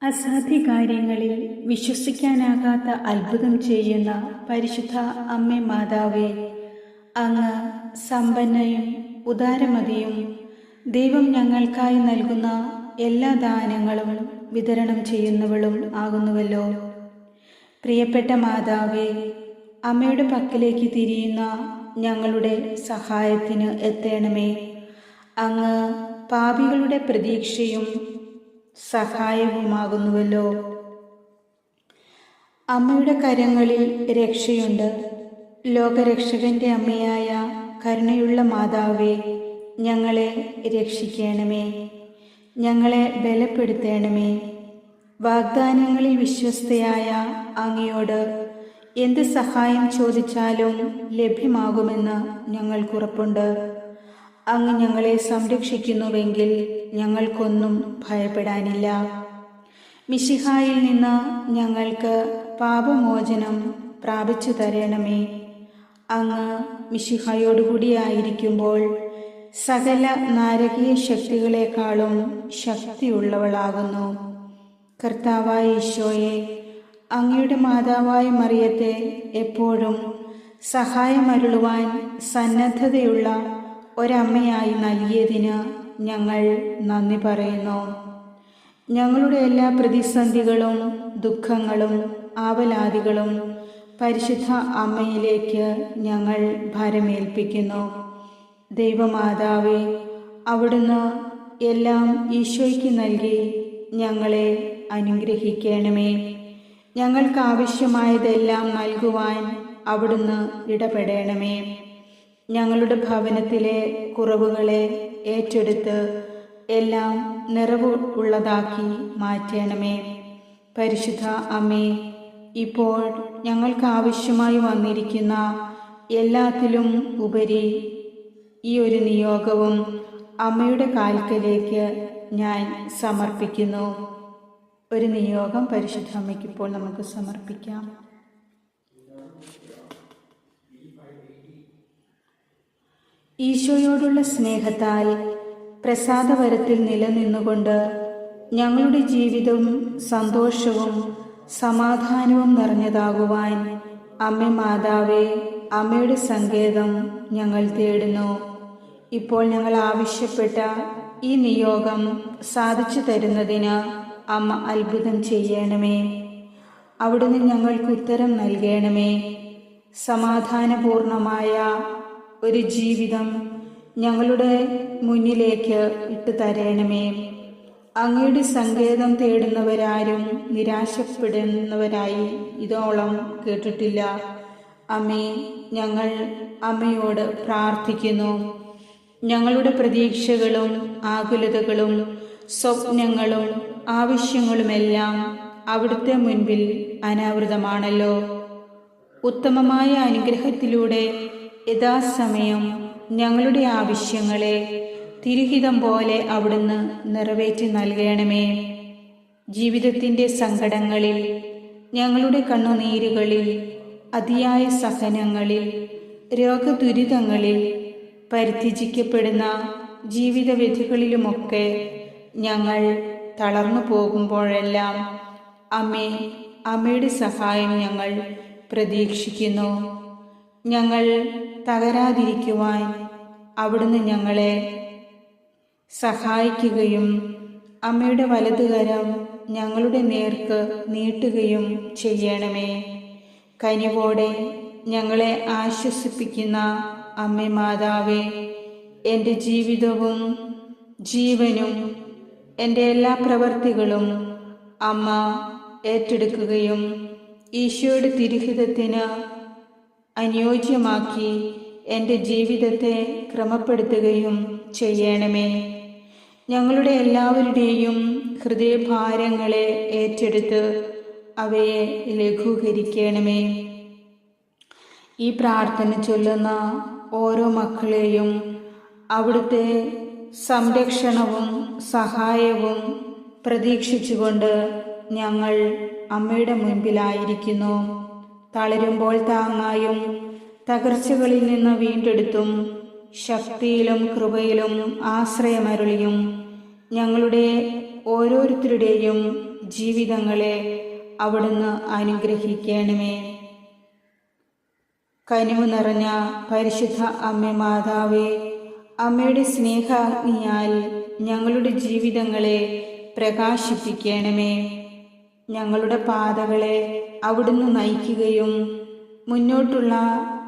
അസാധ്യ കാര്യങ്ങളിൽ വിശ്വസിക്കാനാകാത്ത അത്ഭുതം ചെയ്യുന്ന പരിശുദ്ധ അമ്മേ മാതാവേ, അങ്ങ് സമ്പന്നയും ഉദാരമതിയും ദൈവം ഞങ്ങൾക്കായി നൽകുന്ന എല്ലാ ദാനങ്ങളും വിതരണം ചെയ്യുന്നവളും ആകുന്നുവല്ലോ. പ്രിയപ്പെട്ട മാതാവേ, അമ്മയുടെ പക്കലേക്ക് തിരിയുന്ന ഞങ്ങളുടെ സഹായത്തിന് എത്തേണമേ. അങ്ങ് പാപികളുടെ പ്രതീക്ഷയും സഹായവുമാകുന്നുവല്ലോ. അമ്മയുടെ കരങ്ങളിൽ രക്ഷയുണ്ട്. ലോകരക്ഷകന്റെ അമ്മയായ കരുണയുള്ള മാതാവേ, ഞങ്ങളെ രക്ഷിക്കണമേ, ഞങ്ങളെ ബലപ്പെടുത്തണമേ. വാഗ്ദാനങ്ങളിൽ വിശ്വസ്തയായ അങ്ങയോട് എന്ത് സഹായം ചോദിച്ചാലും ലഭ്യമാകുമെന്ന് ഞങ്ങൾക്കുറപ്പുണ്ട്. അങ്ങ് ഞങ്ങളെ സംരക്ഷിക്കുന്നുവെങ്കിൽ ഞങ്ങൾക്കൊന്നും ഭയപ്പെടാനില്ല. മിശിഹായിൽ നിന്ന് ഞങ്ങൾക്ക് പാപമോചനം പ്രാപിച്ചു തരണമേ. അങ്ങ് മിശിഹായോടുകൂടിയായിരിക്കുമ്പോൾ സകല നാരകീയ ശക്തികളെക്കാളും ശക്തിയുള്ളവളാകുന്നു. കർത്താവായ ഈശോയെ, അങ്ങയുടെ മാതാവായ മറിയത്തെ എപ്പോഴും സഹായമരുളുവാൻ സന്നദ്ധതയുള്ള ഒരമ്മയായി നൽകിയതിന് ഞങ്ങൾ നന്ദി പറയുന്നു. ഞങ്ങളുടെ എല്ലാ പ്രതിസന്ധികളും ദുഃഖങ്ങളും ആവലാതികളും പരിശുദ്ധ അമ്മയിലേക്ക് ഞങ്ങൾ ഭരമേൽപ്പിക്കുന്നു. ദൈവമാതാവേ, അവിടുന്ന് എല്ലാം ഈശോയ്ക്ക് നൽകി ഞങ്ങളെ അനുഗ്രഹിക്കണമേ. ഞങ്ങൾക്ക് ആവശ്യമായതെല്ലാം നൽകുവാൻ അവിടുന്ന് ഇടപെടണമേ. ഞങ്ങളുടെ ഭവനത്തിലെ കുറവുകളെ ഏറ്റെടുത്ത് എല്ലാം നിറവ് ഉള്ളതാക്കി മാറ്റണമേ. പരിശുദ്ധ അമ്മേ, ഇപ്പോൾ ഞങ്ങൾക്ക് ആവശ്യമായി വന്നിരിക്കുന്ന എല്ലാത്തിലും ഉപരി ഈ ഒരു നിയോഗവും അമ്മയുടെ കാൽക്കലേക്ക് ഞാൻ സമർപ്പിക്കുന്നു. ഒരു നിയോഗം പരിശുദ്ധ അമ്മയ്ക്ക് ഇപ്പോൾ നമുക്ക് സമർപ്പിക്കാം. ഈശോയോടുള്ള സ്നേഹത്താൽ പ്രസാദവരത്തിൽ നിലനിന്നുകൊണ്ട് ഞങ്ങളുടെ ജീവിതവും സന്തോഷവും സമാധാനവും നിറഞ്ഞതാകുവാൻ അമ്മേ മാതാവേ, അമ്മയുടെ സങ്കേതം ഞങ്ങൾ തേടുന്നു. ഇപ്പോൾ ഞങ്ങൾ ആവശ്യപ്പെട്ട ഈ നിയോഗം സാധിച്ചു തരുന്നതിന് അമ്മ അത്ഭുതം ചെയ്യണമേ. അവിടുന്ന് ഞങ്ങൾക്ക് ഉത്തരം നൽകണമേ. സമാധാനപൂർണമായ ഒരു ജീവിതം ഞങ്ങളുടെ മുന്നിലേക്ക് ഇട്ടു തരണമേ. അങ്ങയുടെ സങ്കേതം തേടുന്നവരാരും നിരാശപ്പെടുന്നവരായി ഇതോളം കേട്ടിട്ടില്ല. അമ്മേ, ഞങ്ങൾ അമ്മയോട് പ്രാർത്ഥിക്കുന്നു. ഞങ്ങളുടെ പ്രതീക്ഷകളും ആകുലതകളും സ്വപ്നങ്ങളും ആവശ്യങ്ങളുമെല്ലാം അവിടുത്തെ മുൻപിൽ അനാവൃതമാണല്ലോ. ഉത്തമമായ അനുഗ്രഹത്തിലൂടെ യഥാസമയം ഞങ്ങളുടെ ആവശ്യങ്ങളെ തിരുഹിതം പോലെ അവിടുന്ന് നിറവേറ്റി നൽകണമേ. ജീവിതത്തിൻ്റെ സങ്കടങ്ങളിൽ, ഞങ്ങളുടെ കണ്ണുനീരുകളിൽ, അതിയായ സഹനങ്ങളിൽ, രോഗദുരിതങ്ങളിൽ, പരിത്യജിക്കപ്പെടുന്ന ജീവിതവിധികളിലുമൊക്കെ ഞങ്ങൾ തളർന്നു പോകുമ്പോഴെല്ലാം അമ്മയുടെ സഹായം ഞങ്ങൾ പ്രതീക്ഷിക്കുന്നു. ഞങ്ങൾ തകരാതിരിക്കുവാൻ അവിടുന്ന് ഞങ്ങളെ സഹായിക്കുകയും അമ്മയുടെ വലതുകരം ഞങ്ങളുടെ നേർക്ക് നീട്ടുകയും ചെയ്യണമേ. കനിവോടെ ഞങ്ങളെ ആശ്വസിപ്പിക്കുന്ന അമ്മേ മാതാവേ, എൻ്റെ ജീവിതവും ജീവനും എൻ്റെ എല്ലാ പ്രവൃത്തികളും അമ്മ ഏറ്റെടുക്കുകയും ഈശോയുടെ തിരുഹിതത്തിന് അനുയോജ്യമാക്കി എൻ്റെ ജീവിതത്തെ ക്രമപ്പെടുത്തുകയും ചെയ്യണമേ. ഞങ്ങളുടെ എല്ലാവരുടെയും ഹൃദയഭാരങ്ങളെ ഏറ്റെടുത്ത് അവയെ ലഘൂകരിക്കണമേ. ഈ പ്രാർത്ഥന ചൊല്ലുന്ന ഓരോ മക്കളെയും അവിടുത്തെ സംരക്ഷണവും സഹായവും പ്രതീക്ഷിച്ചുകൊണ്ട് ഞങ്ങൾ അമ്മയുടെ മുൻപിലായിരിക്കുന്നു. തളരുമ്പോൾ താങ്ങായും തകർച്ചകളിൽ നിന്ന് വീണ്ടെടുത്തും ശക്തിയിലും കൃപയിലും ആശ്രയമരുളിയും ഞങ്ങളുടെ ഓരോരുത്തരുടെയും ജീവിതങ്ങളെ അവിടുന്ന് അനുഗ്രഹിക്കണമേ. കനിവ് നിറഞ്ഞ പരിശുദ്ധ അമ്മേ മാതാവേ, അമ്മയുടെ സ്നേഹാഗ്നിയാൽ ഞങ്ങളുടെ ജീവിതങ്ങളെ പ്രകാശിപ്പിക്കണമേ. ഞങ്ങളുടെ പാതകളെ അവിടുന്ന് നയിക്കുകയും മുന്നോട്ടുള്ള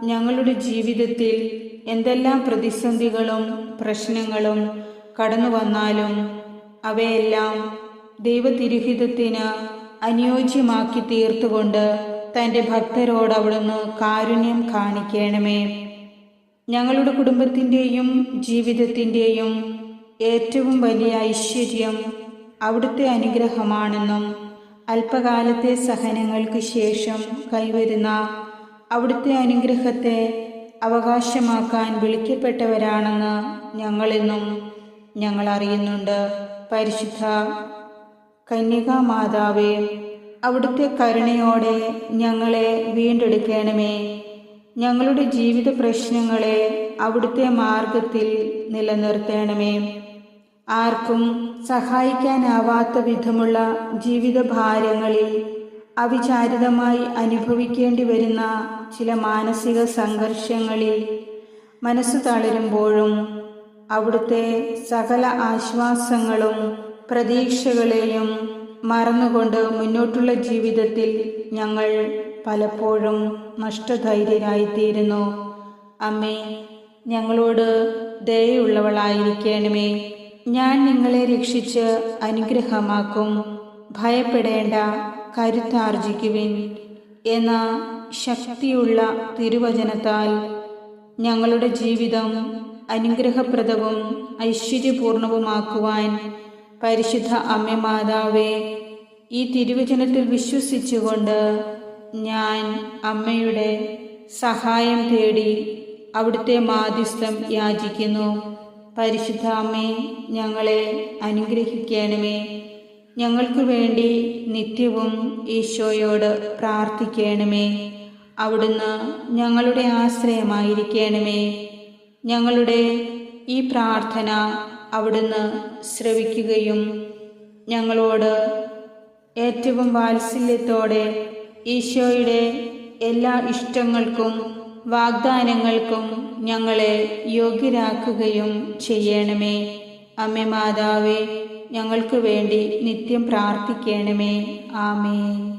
ഞങ്ങളുടെ ജീവിതത്തിൽ എന്തെല്ലാം പ്രതിസന്ധികളും പ്രശ്നങ്ങളും കടന്നു വന്നാലും അവയെല്ലാം ദൈവതിരുഹിതത്തിന് അനുയോജ്യമാക്കി തീർത്തുകൊണ്ട് തൻ്റെ ഭക്തരോട് അവിടുന്ന് കാരുണ്യം കാണിക്കണമേ. ഞങ്ങളുടെ കുടുംബത്തിൻ്റെയും ജീവിതത്തിൻ്റെയും ഏറ്റവും വലിയ ഐശ്വര്യം അവിടുത്തെ അനുഗ്രഹമാണെന്നും അല്പകാലത്തെ സഹനങ്ങൾക്ക് ശേഷം കൈവരുന്ന അവിടുത്തെ അനുഗ്രഹത്തെ അവകാശമാക്കാൻ വിളിക്കപ്പെട്ടവരാണെന്ന് ഞങ്ങൾ അറിയുന്നുണ്ട്. പരിശുദ്ധ കന്യകാമാതാവേ, അവിടുത്തെ കരുണയോടെ ഞങ്ങളെ വീണ്ടെടുക്കണമേ. ഞങ്ങളുടെ ജീവിത പ്രശ്നങ്ങളെ അവിടുത്തെ മാർഗത്തിൽ നിലനിർത്തണമേ. ആർക്കും സഹായിക്കാനാവാത്ത വിധമുള്ള ജീവിതഭാരങ്ങളിൽ അവിചാരിതമായി അനുഭവിക്കേണ്ടി വരുന്ന ചില മാനസിക സംഘർഷങ്ങളിൽ മനസ്സ് തളരുമ്പോഴും അവിടുത്തെ സകല ആശ്വാസങ്ങളും പ്രതീക്ഷകളെയും മറന്നുകൊണ്ട് മുന്നോട്ടുള്ള ജീവിതത്തിൽ ഞങ്ങൾ പലപ്പോഴും നഷ്ടധൈര്യരായിത്തീരുന്നു. അമ്മേ, ഞങ്ങളോട് ദയയുള്ളവളായിരിക്കണമേ. ഞാൻ നിങ്ങളെ രക്ഷിച്ച് അനുഗ്രഹമാക്കും, ഭയപ്പെടേണ്ട, കരുത്താർജിക്കുവിൻ എന്ന ശക്തിയുള്ള തിരുവചനത്താൽ ഞങ്ങളുടെ ജീവിതം അനുഗ്രഹപ്രദവും ഐശ്വര്യപൂർണവുമാക്കുവാൻ പരിശുദ്ധ അമ്മേ മാതാവേ, ഈ തിരുവചനത്തിൽ വിശ്വസിച്ചുകൊണ്ട് ഞാൻ അമ്മയുടെ സഹായം തേടി അവിടുത്തെ മാധ്യസ്ഥം യാചിക്കുന്നു. പരിശുദ്ധ അമ്മേ, ഞങ്ങളെ അനുഗ്രഹിക്കണമേ. ഞങ്ങൾക്ക് വേണ്ടി നിത്യവും ഈശോയോട് പ്രാർത്ഥിക്കണമേ. അവിടുന്ന് ഞങ്ങളുടെ ആശ്രയമായിരിക്കണമേ. ഞങ്ങളുടെ ഈ പ്രാർത്ഥന അവിടുന്ന് ശ്രവിക്കുകയും ഞങ്ങളോട് ഏറ്റവും വാത്സല്യത്തോടെ ഈശോയുടെ എല്ലാ ഇഷ്ടങ്ങൾക്കും വാഗ്ദാനങ്ങൾക്കും ഞങ്ങളെ യോഗ്യരാക്കുകയും ചെയ്യണമേ. അമ്മേ മാതാവേ, ഞങ്ങൾക്ക് വേണ്ടി നിത്യം പ്രാർത്ഥിക്കണമേ. ആമേൻ.